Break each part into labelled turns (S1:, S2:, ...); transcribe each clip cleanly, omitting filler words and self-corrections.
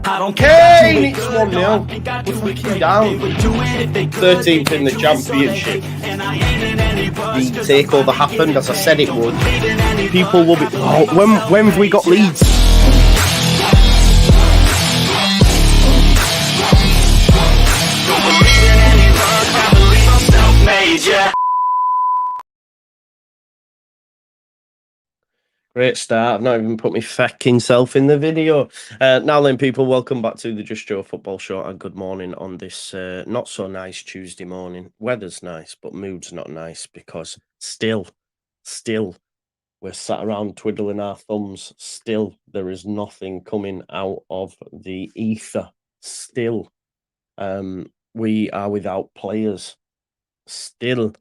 S1: Kane, it's 1-0. We're fucking down. 13th in the championship. The takeover happened as I said it would. People will be. Oh, when have we got Leeds? Great start. I've not even put my fucking self in the video. Now then, people, welcome back to the Just Joe Football Show and good morning on this not so nice Tuesday morning. Weather's nice, but mood's not nice because still, we're sat around twiddling our thumbs. Still, there is nothing coming out of the ether. Still, we are without players. Still,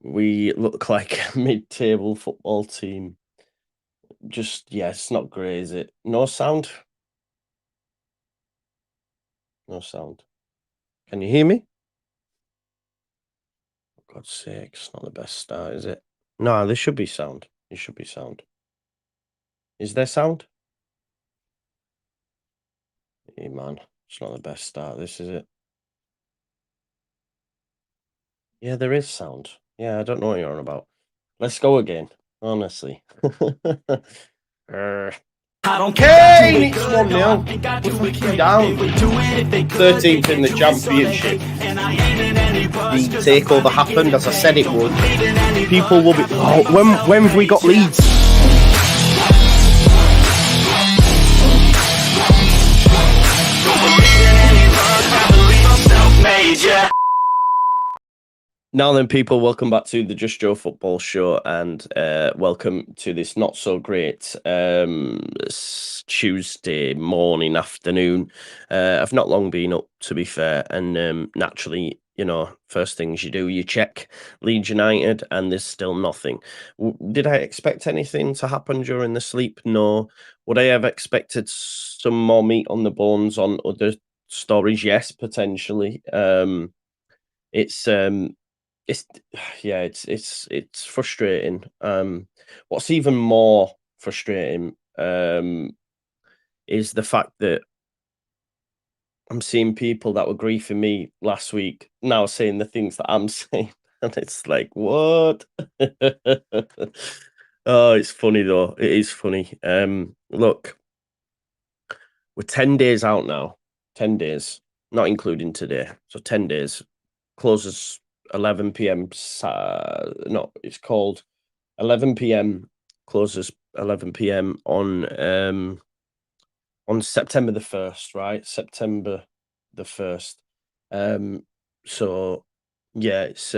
S1: we look like a mid-table football team. Just, yeah, it's not great, is it? No sound? No sound. Can you hear me? For God's sake, it's not the best start, is it? No, there should be sound. There should be sound. Is there sound? Hey, man, it's not the best start, this, is it? Yeah, there is sound. Yeah, I don't know what you're on about. Let's go again, honestly. I don't care. Kane, it's 1-0. We're fucking down. 13th in the championship. The takeover happened as I said it would. People will be. Oh, when have we got Leeds? Now then, people, welcome back to the Just Joe Football Show and welcome to this not so great Tuesday morning, afternoon. I've not long been up, to be fair, and naturally, you know, first things you do, you check Leeds United and there's still nothing. Did I expect anything to happen during the sleep? No. Would I have expected some more meat on the bones on other stories? Yes, potentially. It's frustrating. What's even more frustrating is the fact that I'm seeing people that were griefing me last week now saying the things that I'm saying, and it's like, what? Oh, it's funny though. It is funny. Look, we're 10 days out now. 10 days, not including today. So 10 days. Closes 11 p.m. No, it's called 11 p.m. Closes 11 p.m. on September the 1st, right? September the 1st. So yeah, it's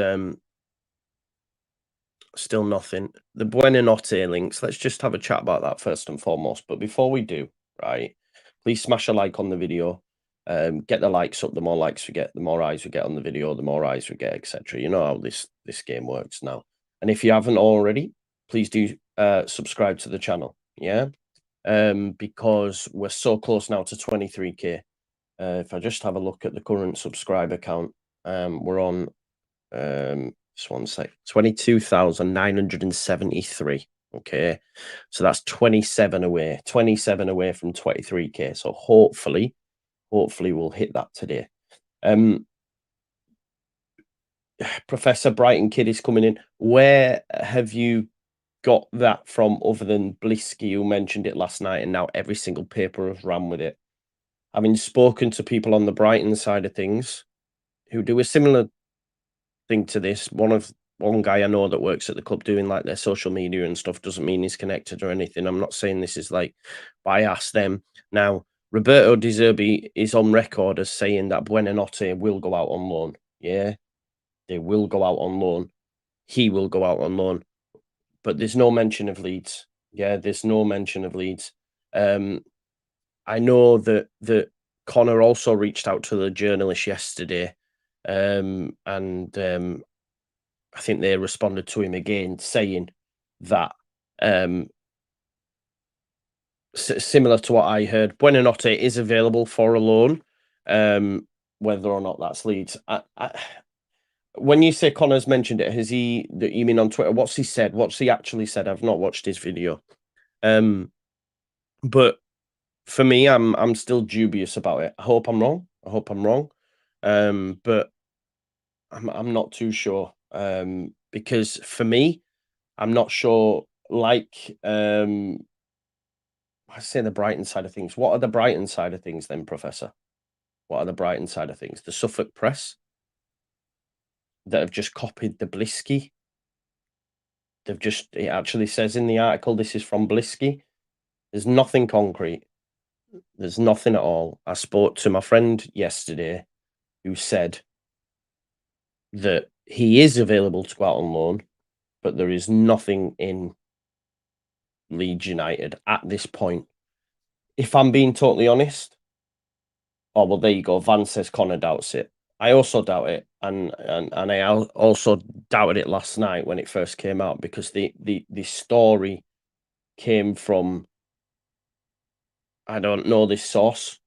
S1: still nothing. The Buonanotte links. Let's just have a chat about that first and foremost. But before we do, right, please smash a like on the video. Get the likes up. The more likes we get, the more eyes we get on the video, the more eyes we get, etc. You know how this game works now. And if you haven't already, please do subscribe to the channel. Yeah, because we're so close now to 23k. If I just have a look at the current subscriber count, we're on just one sec, 22,973. Okay, so that's 27 away from 23k. So hopefully we'll hit that today. Professor Brighton Kid is coming in. Where have you got that from other than Blisky, who mentioned it last night, and now every single paper has ran with it? Having spoken to people on the Brighton side of things who do a similar thing to this, one guy I know that works at the club doing like their social media and stuff, doesn't mean he's connected or anything. I'm not saying this is like bias them. Now, Roberto De Zerbi is on record as saying that Buonanotte will go out on loan. Yeah, they will go out on loan. He will go out on loan. But there's no mention of Leeds. Yeah, there's no mention of Leeds. I know that Connor also reached out to the journalist yesterday, and I think they responded to him again saying that similar to what I heard, Buonanotte is available for a loan, whether or not that's Leeds. When you say Connor's mentioned it, has he, that you mean on Twitter, what's he said? What's he actually said? I've not watched his video. But for me, I'm still dubious about it. I hope I'm wrong. I hope I'm wrong. But I'm not too sure. Because for me, I'm not sure. Like, I say the Brighton side of things. What are the Brighton side of things then, Professor? What are the Brighton side of things? The Suffolk Press that have just copied the Blisky. They've just, it actually says in the article, this is from Blisky. There's nothing concrete. There's nothing at all. I spoke to my friend yesterday who said that he is available to go out on loan, but there is nothing in Leeds United at this point. If I'm being totally honest, oh well, there you go. Van says Connor doubts it. I also doubt it, and I also doubted it last night when it first came out because the story came from, I don't know this source,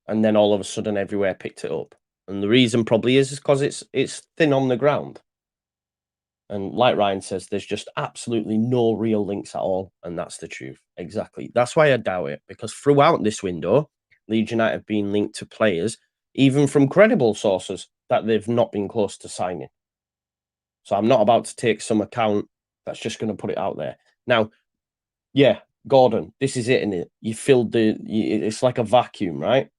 S1: and then all of a sudden everywhere picked it up, and the reason probably is because it's thin on the ground. And like Ryan says, there's just absolutely no real links at all, and that's the truth. Exactly. That's why I doubt it, because throughout this window, Leeds United have been linked to players, even from credible sources, that they've not been close to signing. So I'm not about to take some account that's just going to put it out there. Now, yeah, Gordon, this is it, isn't it? You filled it's like a vacuum, right?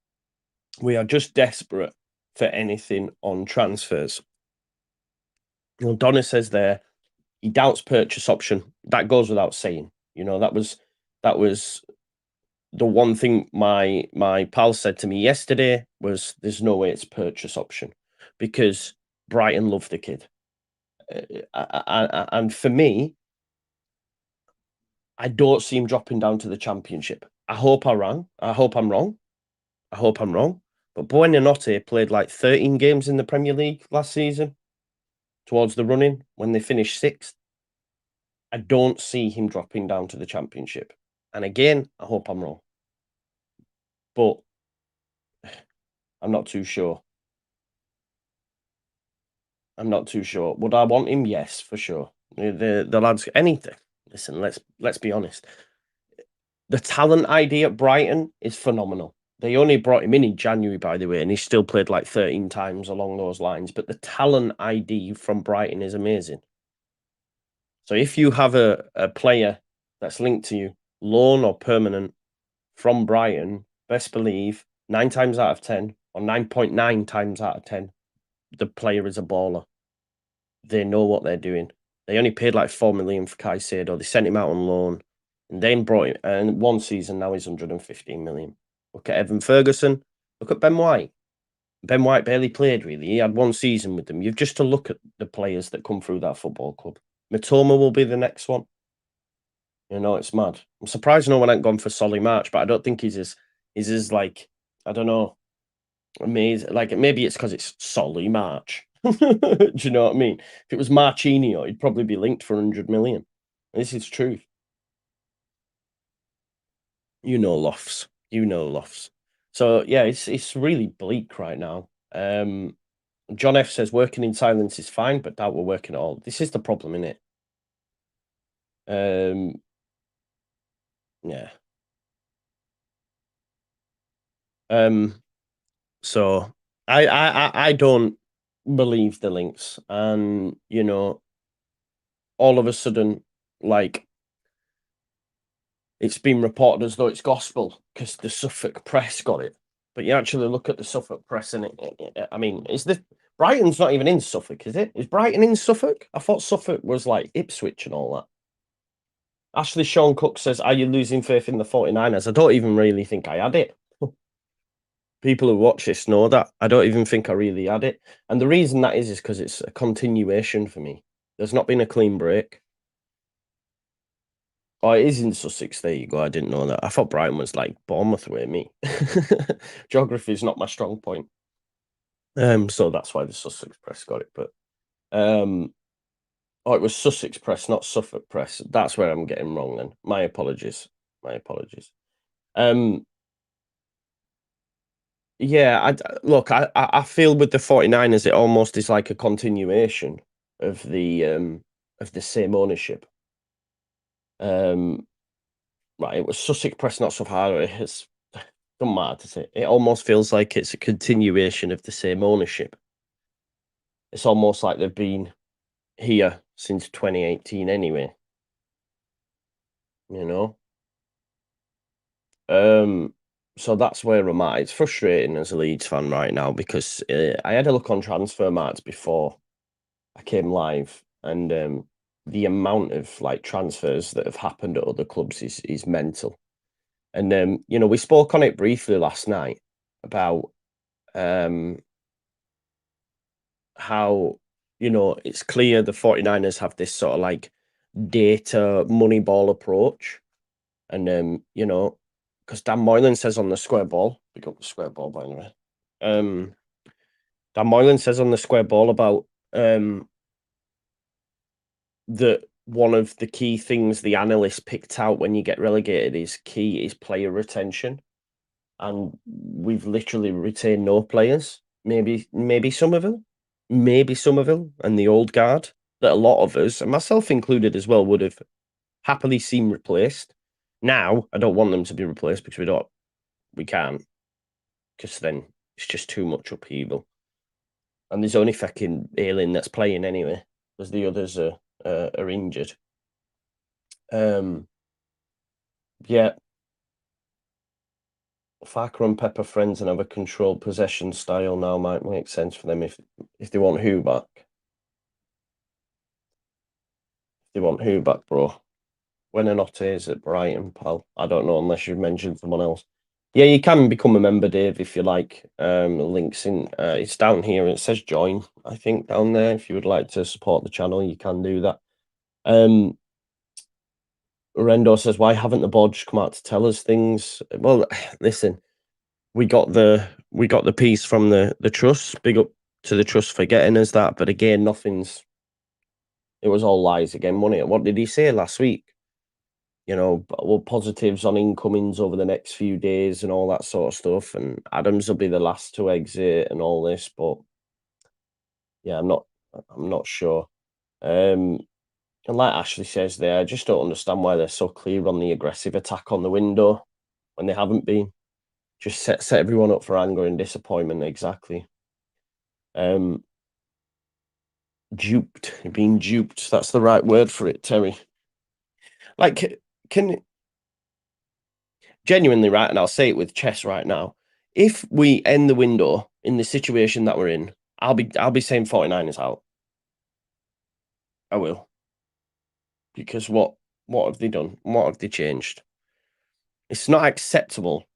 S1: We are just desperate for anything on transfers. Well, Donna says there, he doubts purchase option. That goes without saying. You know, that was the one thing my pal said to me yesterday was there's no way it's purchase option because Brighton love the kid. And for me, I don't see him dropping down to the Championship. I hope I'm wrong. I hope I'm wrong. I hope I'm wrong. But Buonanotte played like 13 games in the Premier League last season towards the running when they finished sixth. I don't see him dropping down to the Championship. And again, I hope I'm wrong. But I'm not too sure. I'm not too sure. Would I want him? Yes, for sure. The lads, anything. Listen, let's be honest. The talent ID at Brighton is phenomenal. They only brought him in January, by the way, and he's still played like 13 times along those lines. But the talent ID from Brighton is amazing. So if you have a player that's linked to you, loan or permanent, from Brighton, best believe 9 times out of 10, or 9.9 times out of 10, the player is a baller. They know what they're doing. They only paid like 4 million for Caicedo. They sent him out on loan and then brought him. And one season now he's 115 million. Look at Evan Ferguson. Look at Ben White. Ben White barely played, really. He had one season with them. You've just to look at the players that come through that football club. Matoma will be the next one. You know, it's mad. I'm surprised no one ain't gone for Solly March, but I don't think he's as like, I don't know, amazing. Like maybe it's because it's Solly March. Do you know what I mean? If it was Marchinio, he'd probably be linked for 100 million. This is truth. You know Lofts. You know Lofts. So yeah, it's really bleak right now. John F says working in silence is fine, but doubt we're working at all. This is the problem, isn't it? Yeah. So I don't believe the links, and you know, all of a sudden, like it's been reported as though it's gospel because the Suffolk Press got it. But you actually look at the Suffolk Press, and I mean, is the Brighton's not even in Suffolk, is it? Is Brighton in Suffolk? I thought Suffolk was like Ipswich and all that. Ashley Sean Cook says, "Are you losing faith in the 49ers?" I don't even really think I had it. People who watch this know that. I don't even think I really had it. And the reason that is because it's a continuation for me. There's not been a clean break. Oh, it is in Sussex. There you go. I didn't know that. I thought Brighton was like Bournemouth way me. Geography is not my strong point. So that's why the Sussex Press got it. But oh, it was Sussex Press, not Suffolk Press. That's where I'm getting wrong then. My apologies. My apologies. Yeah, look, I feel with the 49ers, it almost is like a continuation of the same ownership. Right, it was Sussex Press, not so hard. It's Doesn't matter, does it? It almost feels like it's a continuation of the same ownership. It's almost like they've been here since 2018 anyway, you know? Um, so that's where I'm at. It's frustrating as a Leeds fan right now because I had a look on transfer marks before I came live, and the amount of like transfers that have happened at other clubs is mental. And we spoke on it briefly last night about um how it's clear the 49ers have this sort of like data moneyball approach. And because Dan Moylan says on the square ball, we got the square ball by the way. Dan Moylan says on the square ball about that one of the key things the analysts picked out when you get relegated is player retention. And we've literally retained no players. Maybe Somerville, and the old guard that a lot of us, and myself included as well, would have happily seen replaced. Now I don't want them to be replaced because we can't, because then it's just too much upheaval. And there's only fucking Elland that's playing anyway, because the others are injured. Yeah, Farke and Pepper friends and have a controlled possession style now might make sense for them if they want who back. They want who back, bro? Buonanotte is at Brighton, pal. I don't know unless you've mentioned someone else. Yeah, you can become a member, Dave, if you like. The link's in. It's down here. It says join. I think down there. If you would like to support the channel, you can do that. Rendo says, "Why haven't the board just come out to tell us things?" Well, listen, we got the piece from the trust. Big up to the trust for getting us that. But again, it was all lies again, wasn't it? What did he say last week? Positives on incomings over the next few days and all that sort of stuff. And Adams will be the last to exit and all this. But yeah, I'm not sure. And like Ashley says there, I just don't understand why they're so clear on the aggressive attack on the window when they haven't been. Just set everyone up for anger and disappointment. Exactly. Duped. Being duped. That's the right word for it, Terry. Like, can genuinely, right, and I'll say it with chest right now. If we end the window in the situation that we're in, I'll be saying 49ers out. I will. Because what have they done? What have they changed? It's not acceptable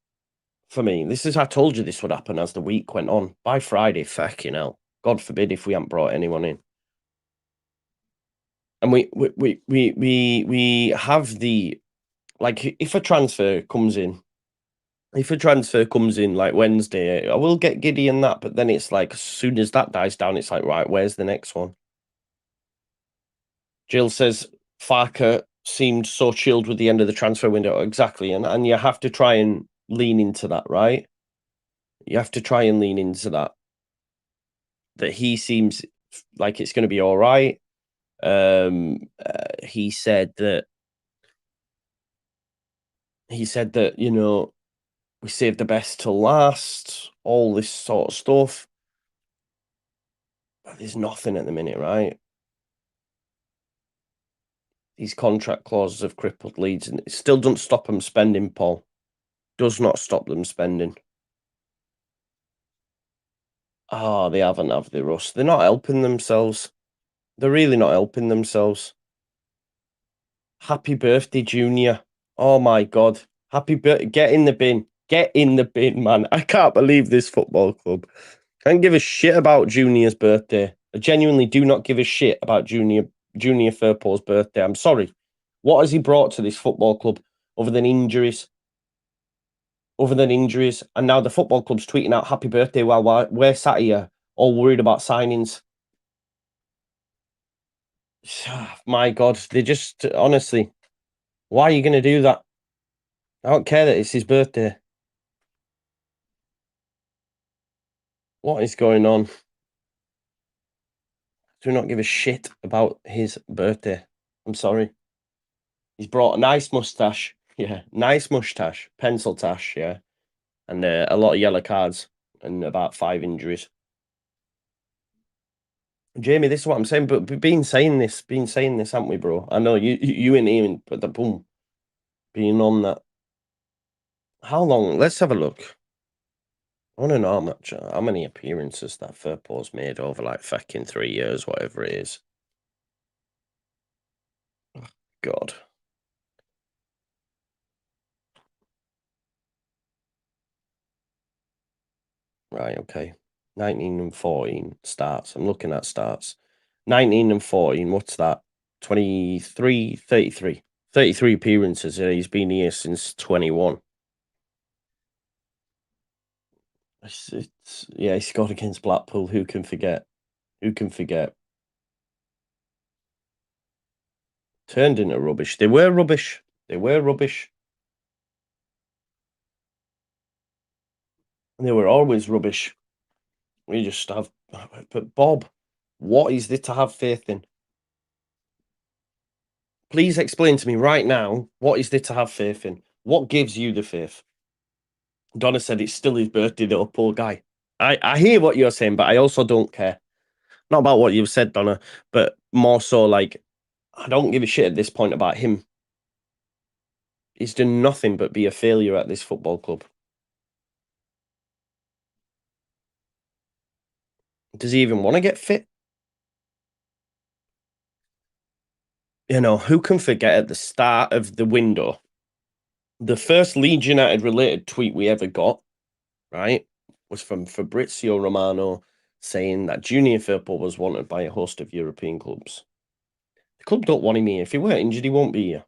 S1: for me. I told you this would happen as the week went on. By Friday, fucking hell. God forbid if we hadn't brought anyone in. And we have the, like, if a transfer comes in like Wednesday, I will get giddy in that, but then it's like as soon as that dies down, it's like, right, where's the next one? Jill says Farke seemed so chilled with the end of the transfer window. Exactly. And you have to try and lean into that, right? You have to try and lean into that. That he seems like it's going to be all right. He said that we saved the best till last, all this sort of stuff. But there's nothing at the minute, right? These contract clauses have crippled Leeds, and it still doesn't stop them spending, Paul. Does not stop them spending. Oh, they haven't, have they, Russ? They're not helping themselves. They're really not helping themselves. Happy birthday, Junior. Oh, my God. Happy birthday. Get in the bin. Get in the bin, man. I can't believe this football club. I don't give a shit about Junior's birthday. I genuinely do not give a shit about Junior Firpo's birthday. I'm sorry. What has he brought to this football club other than injuries? And now the football club's tweeting out happy birthday while we're sat here all worried about signings. My God, they just, honestly, why are you going to do that? I don't care that it's his birthday. What is going on? Do not give a shit about his birthday. I'm sorry. He's brought a nice mustache. Yeah, nice mustache. Pencil tash, yeah. and a lot of yellow cards and about 5 injuries. Jamie, this is what I'm saying, but been saying this, haven't we, bro? I know you ain't even, but the boom, being on that. How long? Let's have a look. I want to know how many appearances that Firpo's made over like fucking 3 years, whatever it is. Oh, God. Right, okay. 19 and 14 starts. I'm looking at starts. 19 and 14, what's that? 23, 33. 33 appearances. He's been here since 21. Yeah, he scored against Blackpool. Who can forget? Who can forget? Turned into rubbish. They were rubbish. They were rubbish. And they were always rubbish. We just have. But Bob, what is there to have faith in? Please explain to me right now, what is there to have faith in? What gives you the faith? Donna said it's still his birthday, though, poor guy. I hear what you're saying, but I also don't care. Not about what you've said, Donna, but more so like, I don't give a shit at this point about him. He's done nothing but be a failure at this football club. Does he even want to get fit? You know, who can forget at the start of the window, the first Leeds United related tweet we ever got, right, was from Fabrizio Romano saying that Junior Firpo was wanted by a host of European clubs. The club don't want him here. If he weren't injured, he won't be here.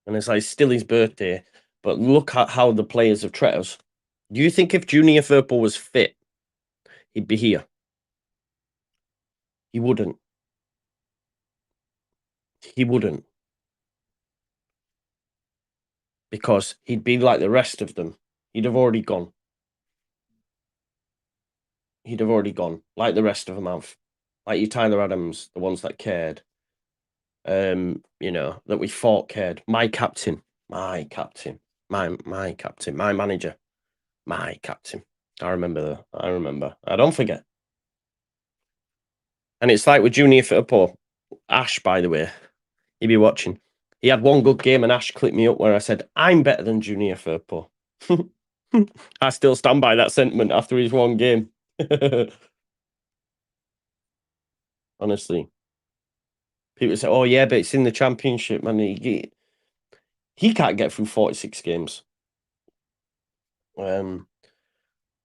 S1: And it's like still his birthday, but look at how the players have treated us. Do you think if Junior Firpo was fit, he'd be here? He wouldn't. He wouldn't. Because he'd be like the rest of them. He'd have already gone. He'd have already gone, like the rest of them have. Like you, Tyler Adams, the ones that cared. You know, that we thought cared. My captain, my captain, my captain, my manager, my captain. I remember that. I remember. I don't forget. And it's like with Junior Firpo, Ash, by the way, he'd be watching. He had one good game, and Ash clipped me up where I said, I'm better than Junior Firpo. I still stand by that sentiment after his one game. Honestly. People say, oh, yeah, but it's in the championship, man. He can't get through 46 games.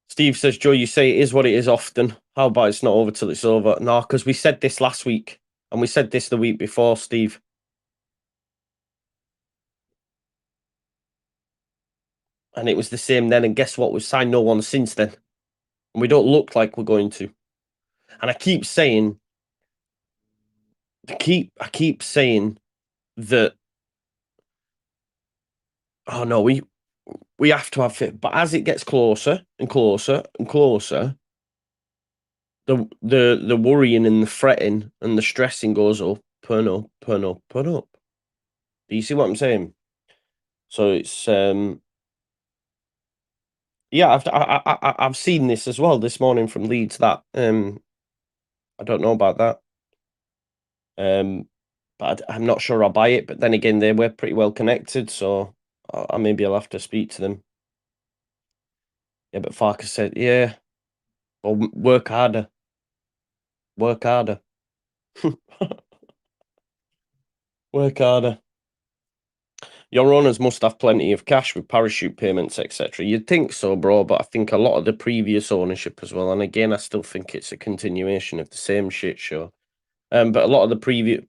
S1: Steve says, Joe, you say it is what it is often. How about it's not over till it's over? No, because we said this last week, and we said this the week before, Steve. And it was the same then, and guess what? We've signed no one since then. And we don't look like we're going to. And I keep saying, I keep saying that, oh no, we have to have fit. But as it gets closer and closer and closer, the worrying and the fretting and the stressing goes up and up and up and up. Do you see what I'm saying? So it's yeah, I've seen this as well this morning from Leeds that I don't know about that. But I'm not sure I'll buy it. But then again, they were pretty well connected, so maybe I'll have to speak to them. Yeah, but Farke said, yeah, well, work harder. Work harder. Work harder. Your owners must have plenty of cash with parachute payments, etc. You'd think so, bro, but I think a lot of the previous ownership as well. And again, I still think it's a continuation of the same shit show. But a lot of the previous,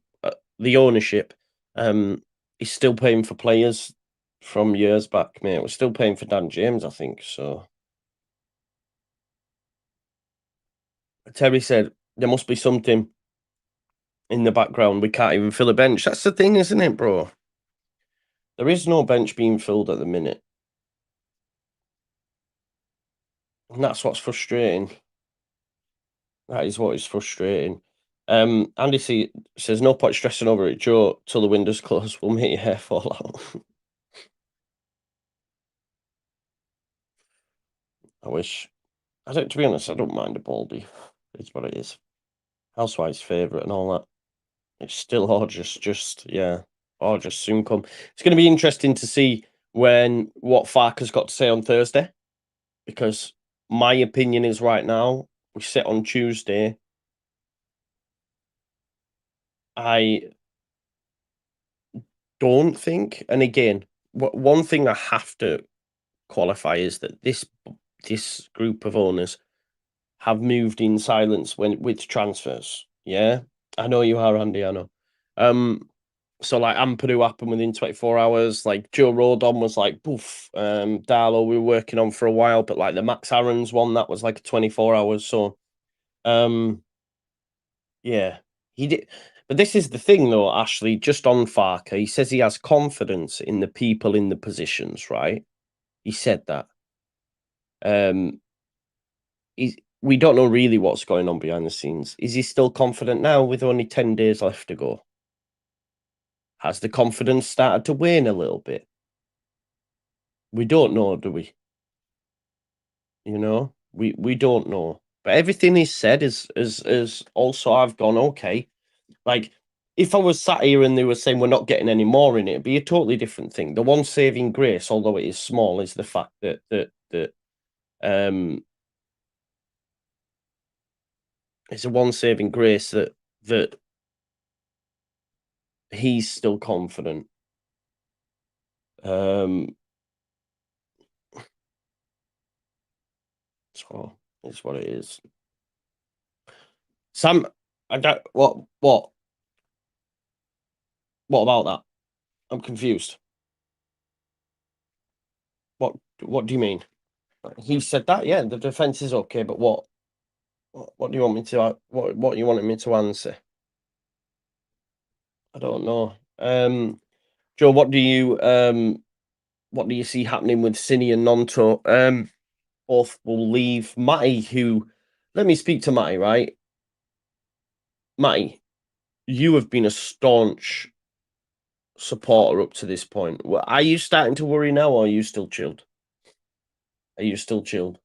S1: the ownership, is still paying for players from years back, mate. We're still paying for Dan James, I think. So Terry said there must be something in the background. We can't even fill a bench. That's the thing, isn't it, bro? There is no bench being filled at the minute. And that's what's frustrating. That is what is frustrating. Andy says, no point stressing over it, Joe, till the window's closed. We'll make your hair fall out. I wish. I don't. To be honest, I don't mind a baldy. It's what it is. Housewife's favourite and all that. It's still just yeah, or just soon come. It's going to be interesting to see what Farke's got to say on Thursday, because my opinion is right now we sit on Tuesday. I don't think, and again, one thing I have to qualify is that this group of owners have moved in silence with transfers. Yeah, I know you are, Andy. I know. So like Ampadu happened within 24 hours. Like Joe Rodon was like poof. Darlow we were working on for a while, but like the Max Aarons one that was like 24 hours. So yeah, he did. But this is the thing though, Ashley. Just on Farke, he says he has confidence in the people in the positions. Right? He said that. We don't know really what's going on behind the scenes. Is he still confident now with only 10 days left to go? Has the confidence started to wane a little bit? We don't know, do we? You know, we don't know. But everything he said is also I've gone, okay. Like if I was sat here and they were saying we're not getting any more in it, it'd be a totally different thing. The one saving grace, although it is small, is the fact that it's a one saving grace that he's still confident. So it's what it is. Sam, I don't. What about that? I'm confused. What do you mean? He said that. Yeah, the defense is okay, but what? What do you want me to? What you wanted me to answer? I don't know. Joe, what do you see happening with Cini and Nonto? Both will leave. Matty, who let me speak to Matty, right? Matty, you have been a staunch supporter up to this point. Are you starting to worry now, or are you still chilled? Are you still chilled?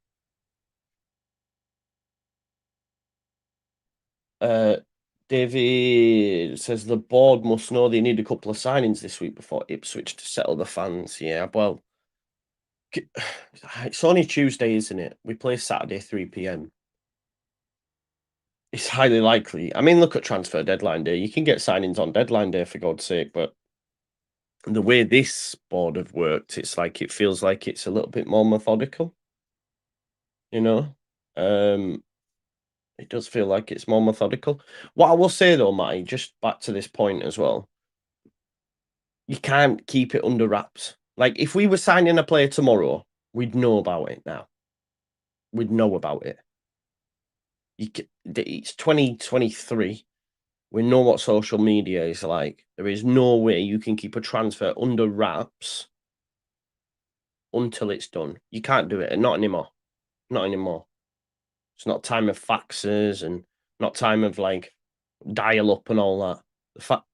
S1: David says the board must know they need a couple of signings this week before Ipswich to settle the fans. Yeah, well, it's only Tuesday, isn't it? We play Saturday, 3 p.m. It's highly likely. I mean, look at transfer deadline day. You can get signings on deadline day, for God's sake, but the way this board have worked, it's like it feels like it's a little bit more methodical. You know, it does feel like it's more methodical. What I will say though, Matty, just back to this point as well, you can't keep it under wraps. Like if we were signing a player tomorrow, we'd know about it now. We'd know about it. It's 2023. We know what social media is like. There is no way you can keep a transfer under wraps until it's done. You can't do it. Not anymore. Not anymore. It's not time of faxes and not time of like dial up and all that. The fact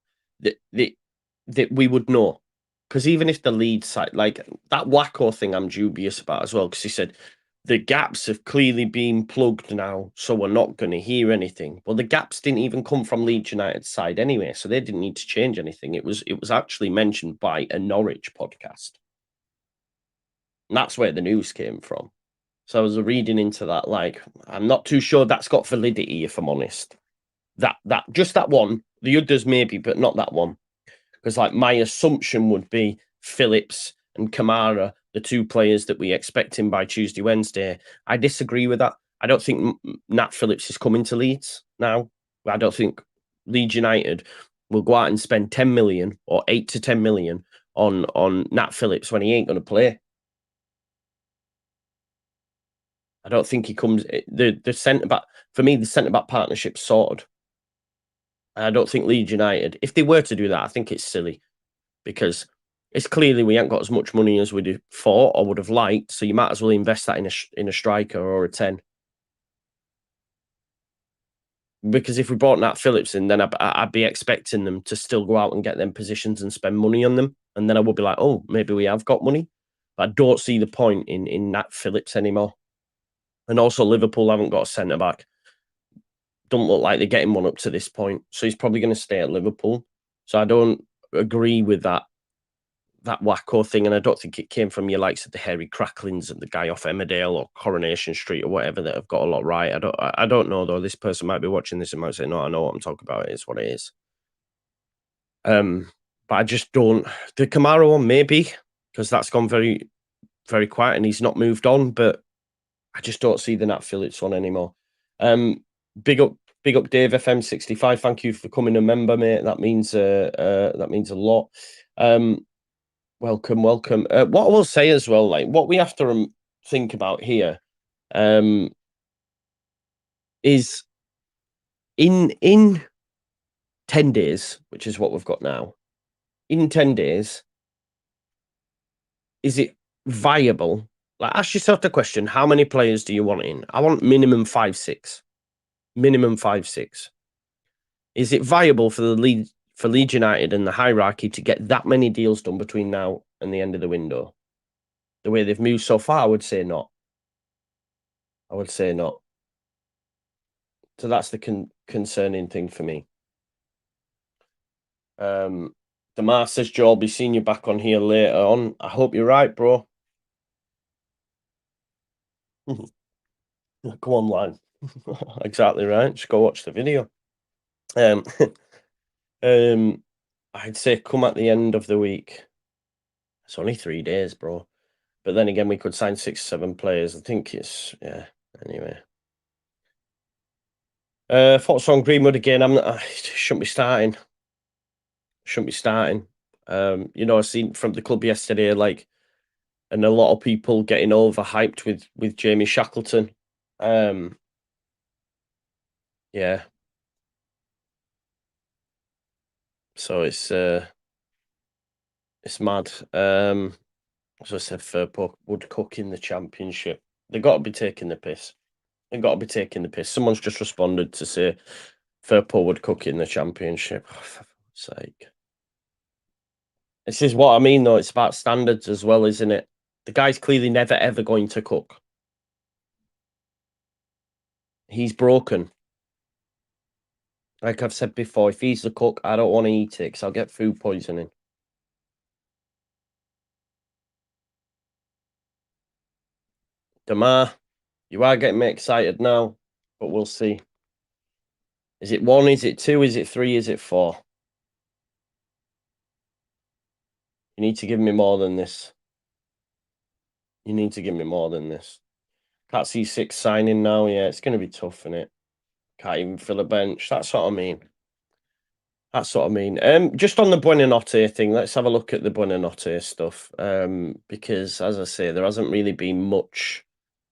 S1: that we would know, because even if the lead side, like that Wacko thing, I'm dubious about as well, because he said the gaps have clearly been plugged now, so we're not going to hear anything. Well, the gaps didn't even come from Leeds United's side anyway, so they didn't need to change anything. It was actually mentioned by a Norwich podcast, and that's where the news came from. So I was reading into that, like I'm not too sure that's got validity, if I'm honest. That just that one, the others maybe, but not that one. Because like my assumption would be Phillips and Kamara, the two players that we expect him by Tuesday, Wednesday. I disagree with that. I don't think Nat Phillips is coming to Leeds now. I don't think Leeds United will go out and spend 10 million or 8 to 10 million on Nat Phillips when he ain't going to play. I don't think he comes. The centre back for me, the centre back partnership's sorted. I don't think Leeds United, if they were to do that, I think it's silly because it's clearly we ain't got as much money as we thought or would have liked. So you might as well invest that in a striker or a 10. Because if we brought Nat Phillips in, then I'd be expecting them to still go out and get them positions and spend money on them. And then I would be like, oh, maybe we have got money. But I don't see the point in Nat Phillips anymore. And also Liverpool haven't got a centre back. Don't look like they're getting one up to this point. So he's probably going to stay at Liverpool. So I don't agree with that wacko thing, and I don't think it came from your likes of the Harry Cracklins and the guy off Emmerdale or Coronation Street or whatever that have got a lot right. I don't know though. This person might be watching this and might say, "No, I know what I'm talking about. It is what it is." But I just don't. The Kamara one, maybe because that's gone very, very quiet, and he's not moved on. But I just don't see the Nat Phillips one anymore. Big up, big up, Dave FM65. Thank you for becoming a member, mate. That means a lot. Welcome, welcome. What I will say as well, like what we have to think about here, is in 10 days, which is what we've got now. In 10 days, is it viable? Like, ask yourself the question: how many players do you want in? I want minimum 5-6. Minimum 5-6. Is it viable for Leeds United and the hierarchy to get that many deals done between now and the end of the window? The way they've moved so far, I would say not. I would say not. So that's the concerning thing for me. Damar says, Joe, I'll be seeing you back on here later on. I hope you're right, bro. Come online. Exactly right. Just go watch the video. I'd say come at the end of the week. It's only 3 days, bro. But then again, we could sign 6-7 players. I think it's anyway. Thoughts on Greenwood again? I shouldn't be starting. Shouldn't be starting. I seen from the club yesterday, like, and a lot of people getting overhyped with Jamie Shackleton. Yeah. So it's mad. As I said, Firpo would cook in the Championship. They've got to be taking the piss. They've got to be taking the piss. Someone's just responded to say Firpo would cook in the Championship. Oh, for fuck's sake. This is what I mean, though. It's about standards as well, isn't it? The guy's clearly never, ever going to cook. He's broken. Like I've said before, if he's the cook, I don't want to eat it because I'll get food poisoning. Damar, you are getting me excited now, but we'll see. Is it 1? Is it 2? Is it 3? Is it 4? You need to give me more than this. You need to give me more than this. Can't see 6 signing now. Yeah, it's going to be tough, isn't it? Can't even fill a bench. That's what I mean. That's what I mean. Just on the Buonanotte thing, let's have a look at the Buonanotte stuff. Because as I say, there hasn't really been much.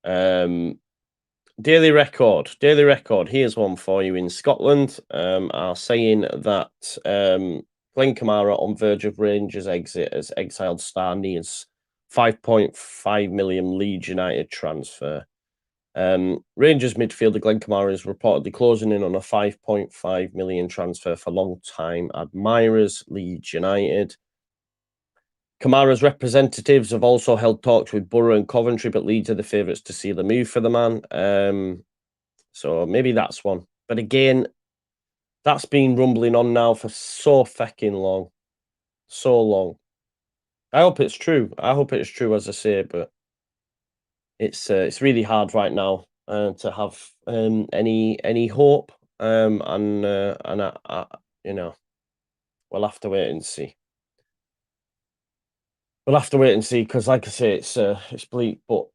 S1: Daily Record. Here's one for you. In Scotland, are saying that Glenn Kamara on verge of Rangers exit as exiled star needs 5.5 million Leeds United transfer. Rangers midfielder Glenn Kamara is reportedly closing in on a 5.5 million transfer for long-time admirers, Leeds United. Kamara's representatives have also held talks with Borough and Coventry, but Leeds are the favourites to seal the move for the man. So maybe that's one. But again, that's been rumbling on now for so fucking long. So long. I hope it's true. As I say, but it's really hard right now to have any hope. And we'll have to wait and see. We'll have to wait and see because, like I say, it's bleak. But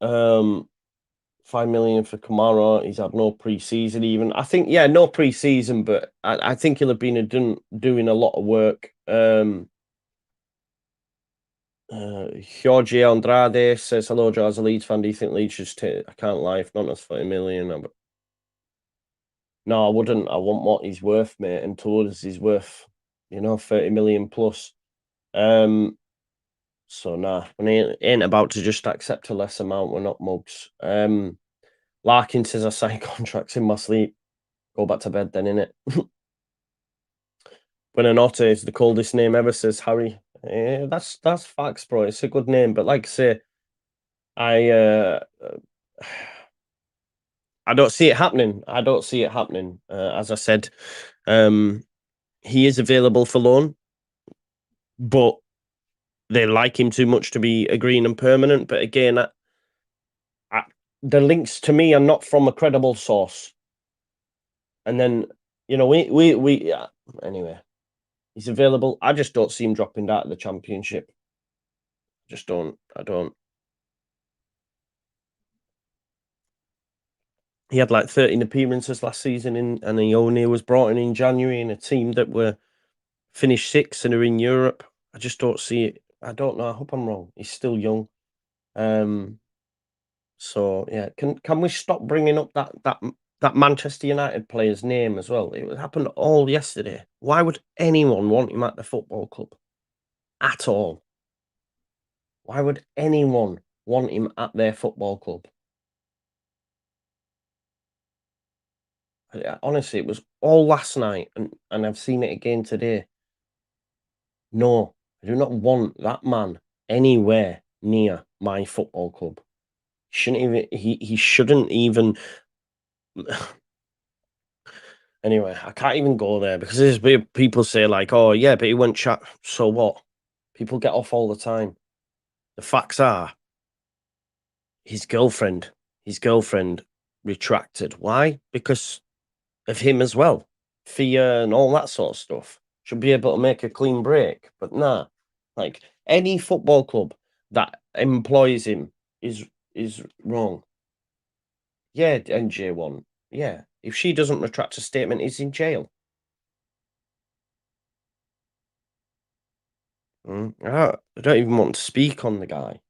S1: 5 million for Kamara. He's had no pre-season even. I think, yeah, no pre-season, but I think he'll have been doing a lot of work. Jorge Andrade says, hello, Joe, as a Leeds fan, do you think Leeds should take, I can't lie, if not as 40 million. No, I wouldn't. I want what he's worth, mate, and told us he's worth, 30 million plus. So nah, we ain't about to just accept a less amount. We're not mugs. Larkin says I sign contracts in my sleep. Go back to bed then, innit? Buonanotte is the coldest name ever, says Harry. That's facts, bro. It's a good name, but like I say, I don't see it happening. I don't see it happening. As I said, um, he is available for loan, but they like him too much to be agreeing and permanent. But again, I, the links to me are not from a credible source. And then, anyway, he's available. I just don't see him dropping out of the championship. Just don't. I don't. He had like 13 appearances last season, and he only was brought in January in a team that were finished sixth and are in Europe. I just don't see it. I don't know. I hope I'm wrong. He's still young. So yeah, can we stop bringing up that Manchester United player's name as well? It happened all yesterday. Why would anyone want him at the football club at all? Why would anyone want him at their football club? Honestly, it was all last night, and I've seen it again today. No, I do not want that man anywhere near my football club. He shouldn't even. Anyway, I can't even go there because there's people say like, "Oh yeah, but he went chat." So what? People get off all the time. The facts are, his girlfriend retracted. Why? Because of him as well. Fear and all that sort of stuff. Should be able to make a clean break, but nah. Like any football club that employs him is wrong. Yeah, NJ1. Yeah. If she doesn't retract a statement, he's in jail. I don't even want to speak on the guy.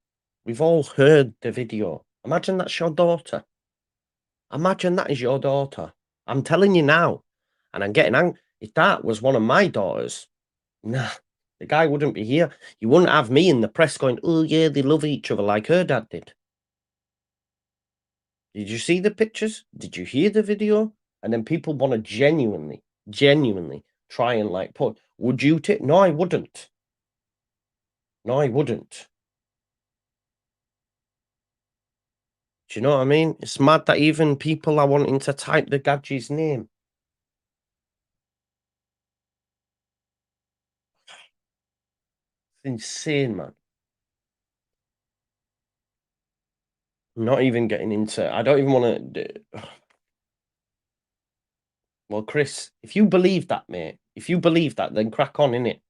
S1: We've all heard the video. Imagine that's your daughter. Imagine that is your daughter. I'm telling you now. And I'm getting angry. If that was one of my daughters, nah, the guy wouldn't be here. You wouldn't have me in the press going, oh, yeah, they love each other like her dad did. Did you see the pictures? Did you hear the video? And then people want to genuinely try and like put, would you take? No, I wouldn't. No, I wouldn't. Do you know what I mean? It's mad that even people are wanting to type the Gadgie's name. It's insane, man. I'm not even getting into. I don't even want to. Well, Chris, if you believe that, mate, if you believe that, then crack on, innit?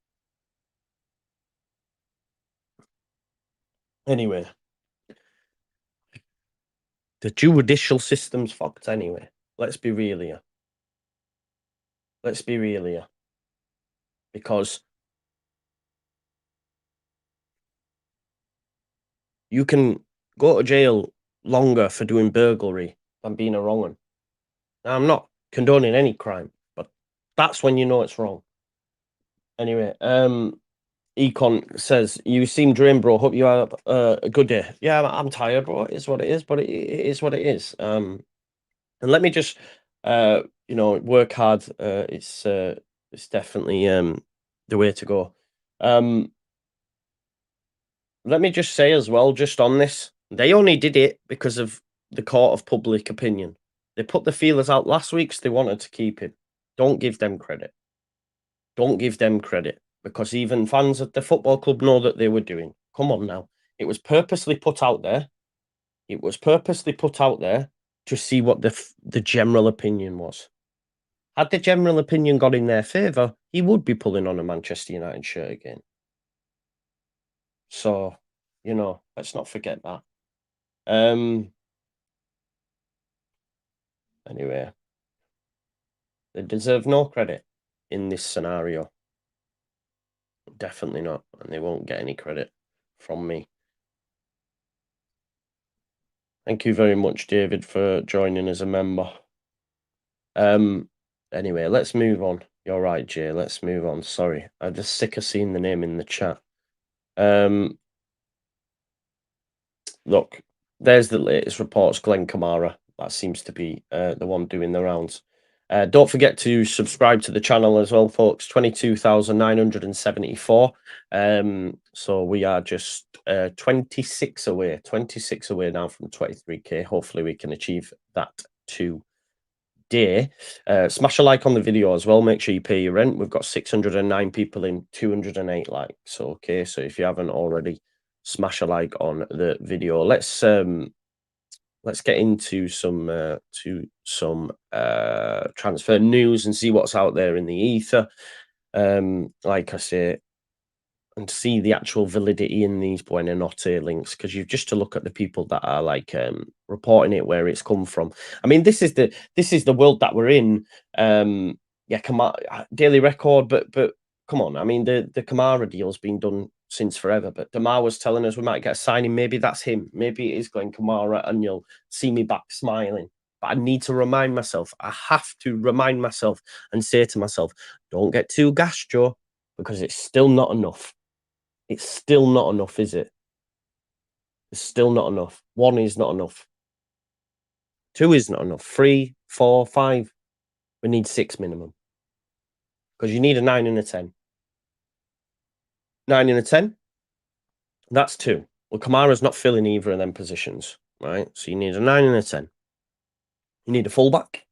S1: Anyway, the judicial system's fucked anyway. Let's be real here. Let's be real here. Because you can go to jail longer for doing burglary than being a wrong one. Now, I'm not condoning any crime, but that's when you know it's wrong. Anyway, Econ says, "You seem drained, bro. Hope you have a good day." Yeah, I'm tired, bro. It is what it is, but it is what it is. And let me just, work hard. It's definitely the way to go. Let me just say as well, just on this, they only did it because of the court of public opinion. They put the feelers out last week, so they wanted to keep him. Don't give them credit. Don't give them credit because even fans at the football club know that they were doing. Come on now. It was purposely put out there. It was purposely put out there to see what the general opinion was. Had the general opinion got in their favour, he would be pulling on a Manchester United shirt again. So, let's not forget that. Anyway, they deserve no credit in this scenario. Definitely not, and they won't get any credit from me. Thank you very much, David, for joining as a member. Anyway, let's move on. You're right, Jay. Let's move on. Sorry, I'm just sick of seeing the name in the chat. Look, there's the latest reports. Glenn Kamara. That seems to be the one doing the rounds. Don't forget to subscribe to the channel as well, folks. 22,974. So we are just 26 away. 26 away now from 23k. Hopefully we can achieve that today. Smash a like on the video as well. Make sure you pay your rent. We've got 609 people in, 208 likes. Okay, so if you haven't already, smash a like on the video. Let's get into some transfer news and see what's out there in the ether. Like I say, and see the actual validity in these Buonanotte links, because you've just to look at the people that are like reporting it, where it's come from. I mean, this is the world that we're in. Yeah, daily record, but come on. I mean, the Kamara deal's been done since forever, but Damar was telling us we might get a signing. Maybe that's him. Maybe it is Glenn Kamara, and you'll see me back smiling. But I need to remind myself. I have to remind myself and say to myself, don't get too gassed, Joe, because it's still not enough. It's still not enough, is it? It's still not enough. 1 is not enough. 2 is not enough. 3, 4, 5. We need 6 minimum. Because you need a 9 and a 10. 9 and a 10, that's 2. Well, Kamara's not filling either of them positions, right? So you need a 9 and a 10. You need a fullback.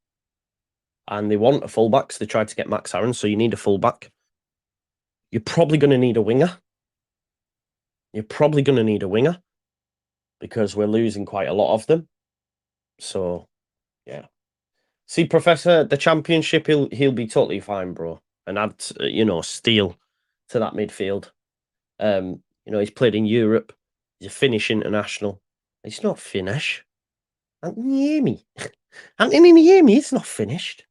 S1: And they want a fullback, so they tried to get Max Aaron, so you need a fullback. You're probably going to need a winger. You're probably going to need a winger, because we're losing quite a lot of them. So, yeah. See, Professor, the Championship, he'll be totally fine, bro. And add, steel to that midfield. He's played in Europe. He's a Finnish international. It's not Finnish. Anthony Niemi. Anthony Niemi, it's not finished.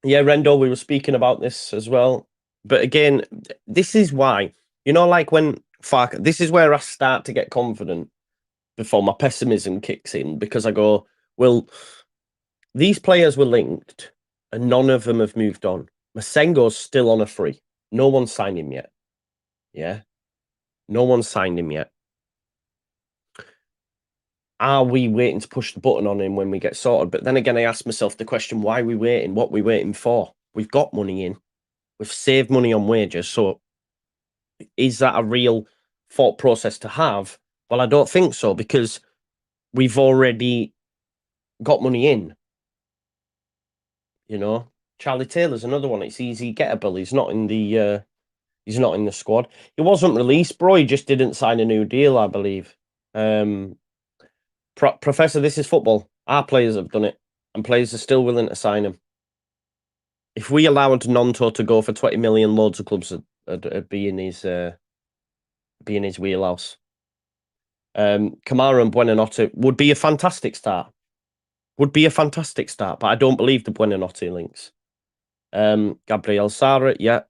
S1: Yeah, Rendo, we were speaking about this as well. But again, this is why, like when Farke, this is where I start to get confident before my pessimism kicks in, because I go, well, these players were linked and none of them have moved on. Masengo's still on a free. No one's signed him yet. Yeah. No one's signed him yet. Are we waiting to push the button on him when we get sorted? But then again, I ask myself the question, why are we waiting? What are we waiting for? We've got money in. We've saved money on wages. So is that a real thought process to have? Well, I don't think so, because we've already got money in. Charlie Taylor's another one. It's easy gettable. He's not in the squad. He wasn't released, bro. He just didn't sign a new deal, I believe. Professor, this is football. Our players have done it, and players are still willing to sign him. If we allowed Nonto to go for 20 million, loads of clubs would be in his wheelhouse. Kamara and Buonanotte would be a fantastic start. But I don't believe the Buonanotte links. Gabriel Sara, yeah,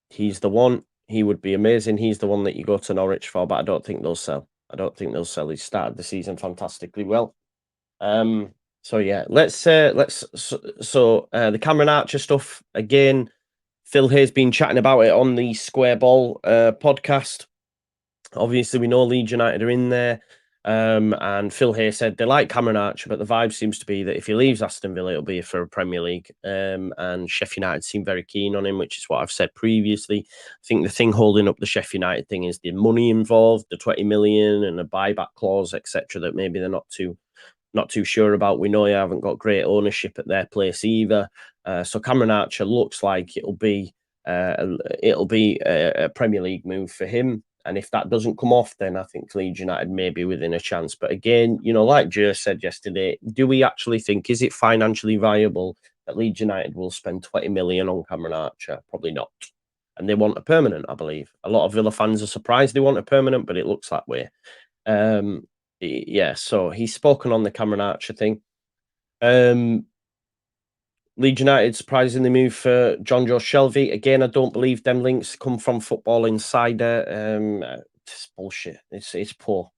S1: he's the one. He would be amazing. He's the one that you go to Norwich for, but I don't think they'll sell. He started the season fantastically well. So yeah, the Cameron Archer stuff again. Phil Hay's been chatting about it on the Square Ball podcast. Obviously, we know Leeds United are in there. And Phil Hay said they like Kamara and Archer, but the vibe seems to be that if he leaves Aston Villa, it'll be for a Premier League. And Sheffield United seem very keen on him, which is what I've said previously. I think the thing holding up the Sheffield United thing is the money involved, the 20 million and a buyback clause, etc. That maybe they're not too sure about. We know they haven't got great ownership at their place either. So Kamara Archer looks like it'll be a Premier League move for him. And if that doesn't come off, then I think Leeds United may be within a chance. But again, like Joe said yesterday, do we actually think, is it financially viable that Leeds United will spend 20 million on Kamara Archer? Probably not. And they want a permanent, I believe. A lot of Villa fans are surprised they want a permanent, but it looks that way. Yeah, so he's spoken on the Kamara Archer thing. Leeds United surprisingly move for John Joe Shelby. Again, I don't believe them links come from Football Insider. It's bullshit. It's poor.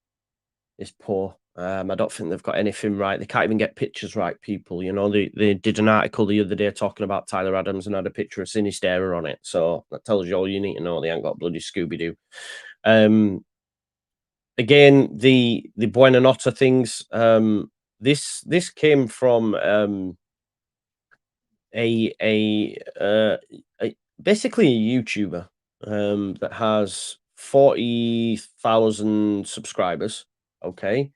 S1: It's poor. I don't think they've got anything right. They can't even get pictures right, people. They did an article the other day talking about Tyler Adams and had a picture of Sinistera on it. So that tells you all you need to know. They ain't got bloody Scooby-Doo. Again, the Buonanotte things, This came from a a, uh, basically a YouTuber that has 40,000 subscribers. Okay,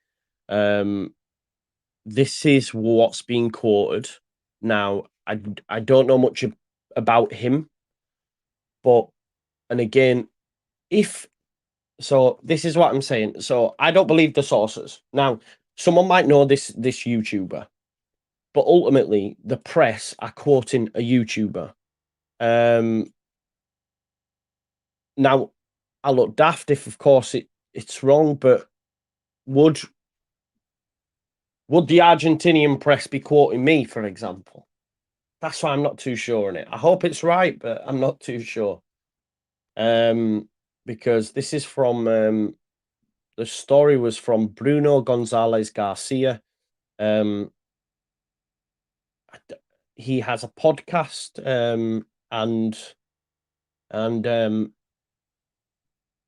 S1: um, this is what's being quoted. Now, I don't know much about him, but and again, if so, this is what I'm saying. So I don't believe the sources. Now, someone might know this YouTuber, but ultimately the press are quoting a YouTuber. Um, Now, I look daft if, of course, it's wrong, but would would the Argentinian press be quoting me, for example? That's why I'm not too sure on it. I hope it's right, but I'm not too sure. Because this is from the story was from Bruno Gonzalez Garcia. Um, he has a podcast and and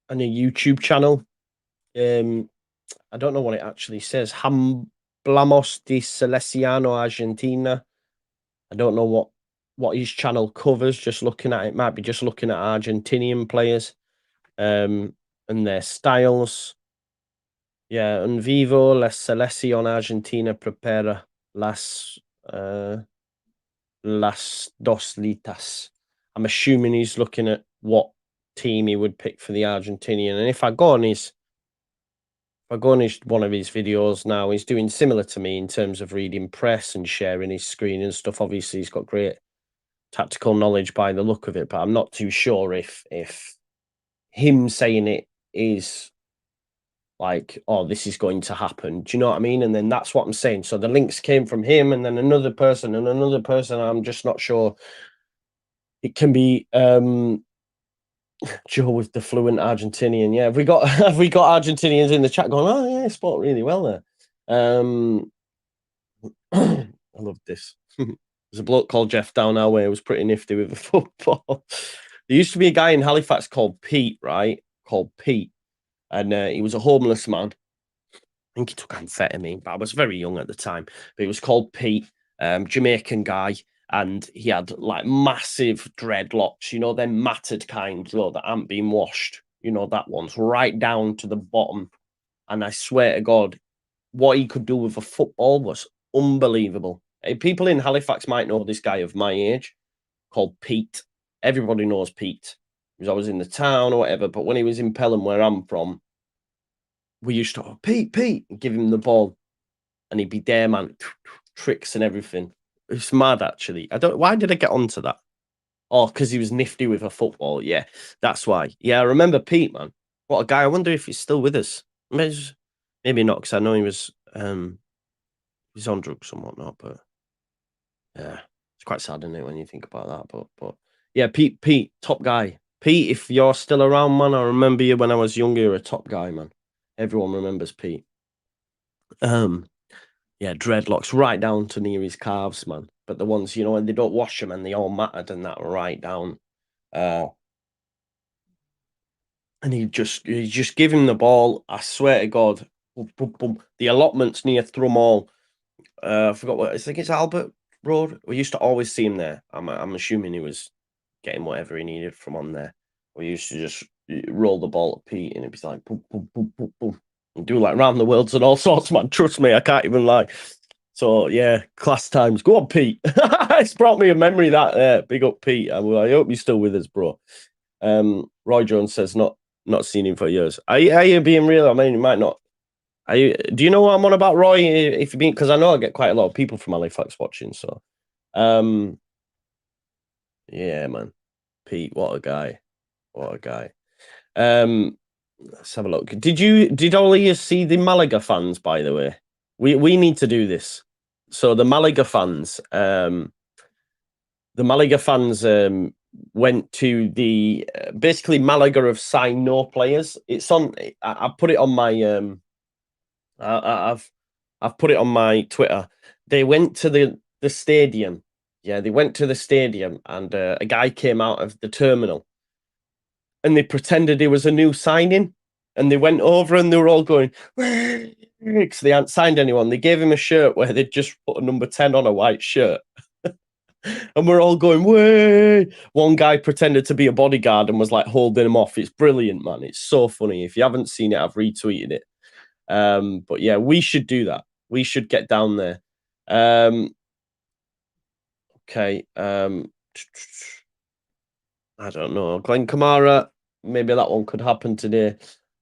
S1: a YouTube channel. I don't know what it actually says. Hablamos de Selecciono Argentina. I don't know what his channel covers. Just looking at it, might be just looking at Argentinian players and their styles. Yeah, en vivo la selección Argentina prepara uh, las dos litas. I'm assuming he's looking at what team he would pick for the Argentinian. And if I go on one of his videos now, he's doing similar to me in terms of reading press and sharing his screen and stuff. Obviously, he's got great tactical knowledge by the look of it, but I'm not too sure if him saying it is like, oh, this is going to happen. Do you know what I mean? And then that's what I'm saying. So the links came from him and then another person and another person. I'm just not sure. It can be Joe with the fluent Argentinian. Yeah, have we got have we got Argentinians in the chat going, oh yeah, spot really well there. I love this. There's a bloke called Jeff down our way who was pretty nifty with the football. There used to be a guy in Halifax called Pete, right? Called Pete. And he was a homeless man. I think he took amphetamine, but I was very young at the time. But he was called Pete, Jamaican guy. And he had like massive dreadlocks, you know, them matted kind, though, that aren't been washed. You know, that one's right down to the bottom. And I swear to God, what he could do with a football was unbelievable. People in Halifax might know this guy of my age called Pete. Everybody knows Pete. He was always in the town or whatever. But when he was in Pelham, where I'm from, we used to Pete, and give him the ball, and he'd be there, man, tricks and everything. It's mad, actually. I don't. Why did I get onto that? Oh, because he was nifty with a football. Yeah, that's why. Yeah, I remember Pete, man. What a guy. I wonder if he's still with us. Maybe not, because I know he was he's on drugs and whatnot. But yeah, it's quite sad, isn't it, when you think about that? But yeah, Pete, top guy. Pete, if you're still around, man, I remember you when I was younger. You're a top guy, man. Everyone remembers Pete. Yeah, dreadlocks right down to near his calves, man. But the ones, you know, when they don't wash them and they all mattered and that right down. And he just give him the ball. I swear to God, boom, boom, boom. The allotments near Thrumall. I forgot what I think it's Albert Road. We used to always see him there. I'm assuming he was getting whatever he needed from on there. We used to just roll the ball at Pete and it'd be like boom, boom, boom, boom, boom. And do like round the worlds and all sorts, man. Trust me, I can't even lie. So yeah, class times. Go on, Pete. It's brought me a memory that big up Pete. I hope you're still with us, bro. Roy Jones says not seen him for years. Are you being real? I mean, you might not. Do you know what I'm on about, Roy? If you mean, because I know I get quite a lot of people from Halifax watching. So, yeah, man, Pete, what a guy, what a guy. Let's have a look. Did all of you see the Malaga fans? By the way, we need to do this. So the Malaga fans, went to the basically Malaga have signed no players. It's on. I put it on my I've put it on my Twitter. They went to the stadium. Yeah, they went to the stadium, and a guy came out of the terminal, and they pretended it was a new signing, And they went over and they were all going, because they hadn't signed anyone. They gave him a shirt where they'd just put a number 10 on a white shirt. And we're all going, way. One guy pretended to be a bodyguard and was like holding him off. It's brilliant, man. It's so funny. If you haven't seen it, I've retweeted it. But yeah, we should do that. We should get down there. Okay. I don't know. Glenn Kamara, maybe that one could happen today.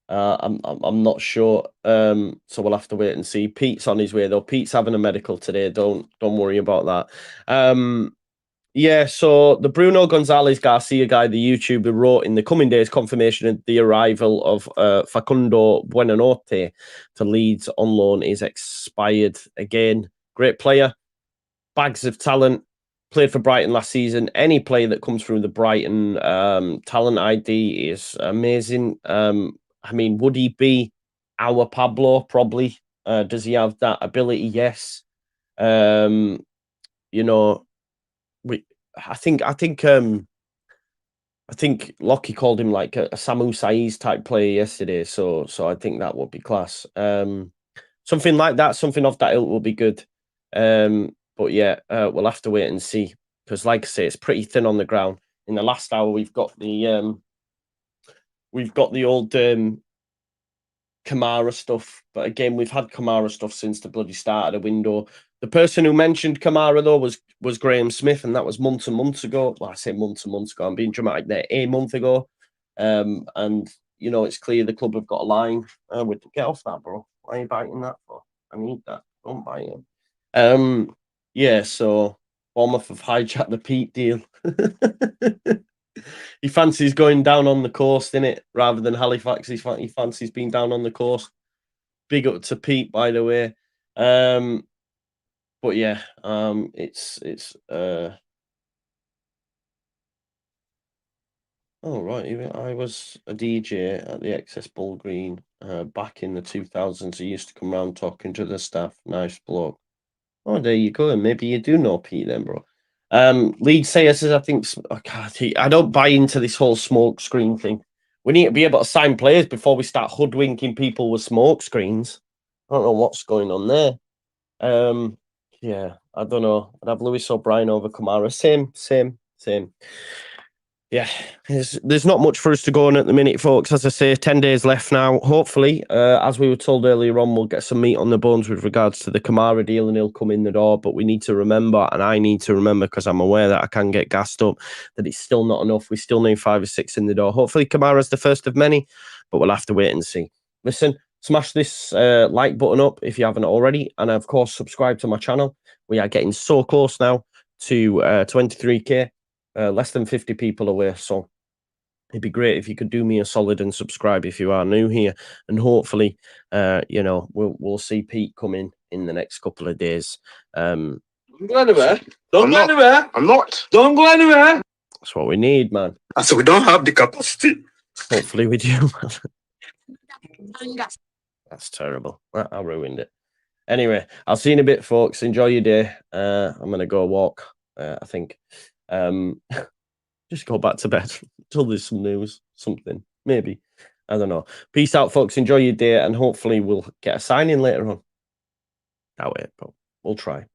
S1: I'm not sure. So we'll have to wait and see. Pete's on his way though. Pete's having a medical today. Don't worry about that. Yeah, so the Bruno Gonzalez Garcia guy, the YouTuber, wrote in the coming days confirmation of the arrival of Facundo Buonanotte to Leeds on loan is expired. Again, great player, bags of talent, played for Brighton last season. Any player that comes through the Brighton talent ID is amazing. I mean, would he be our Pablo? Probably. Does he have that ability? Yes. You know, I think Lockie called him like a Samu Saiz type player yesterday, so I think that would be class. Something like that, something of that ilk will be good. But yeah, we'll have to wait and see because, like I say, it's pretty thin on the ground. In the last hour, we've got the old Kamara stuff, but again, we've had Kamara stuff since the bloody start of the window. The person who mentioned Kamara though was Graham Smith, and that was months and months ago. Well, I say months and months ago. I'm being dramatic there. A month ago, and you know it's clear the club have got a line. Get off that, bro. Why are you biting that for? I need that. Don't bite it. Yeah. So Bournemouth have hijacked the Pete deal. He fancies going down on the coast, innit? Rather than Halifax. He fancies being down on the coast. Big up to Pete, by the way. But yeah, it's oh right, I was a DJ at the XS Bull Green back in the 2000s. He used to come around talking to the staff. Nice bloke. Oh, there you go. And maybe you do know Pete then, bro. Leeds says, I think, oh God, I don't buy into this whole smoke screen thing. We need to be able to sign players before we start hoodwinking people with smoke screens. I don't know what's going on there. Yeah, I don't know. I'd have Lewis O'Brien over Kamara. Same. Yeah, there's not much for us to go on at the minute, folks. As I say, 10 days left now. Hopefully, as we were told earlier on, we'll get some meat on the bones with regards to the Kamara deal and he'll come in the door. But we need to remember, and I need to remember because I'm aware that I can get gassed up, that it's still not enough. We still need 5 or 6 in the door. Hopefully, Kamara's the first of many, but we'll have to wait and see. Listen, smash this like button up if you haven't already. And of course, subscribe to my channel. We are getting so close now to 23K. Less than 50 people away, so it'd be great if you could do me a solid and subscribe if you are new here, and hopefully, you know, we'll see Pete come in the next couple of days. Don't go anywhere. Don't go anywhere. I'm not. Don't go anywhere. That's what we need, man. So we don't have the capacity. Hopefully, we do. That's terrible. I ruined it. Anyway, I'll see you in a bit, folks. Enjoy your day. I'm gonna go walk. I think. Just go back to bed until there's some news, something, maybe. I don't know. Peace out, folks. Enjoy your day, and hopefully we'll get a sign in later on. That way, but we'll try.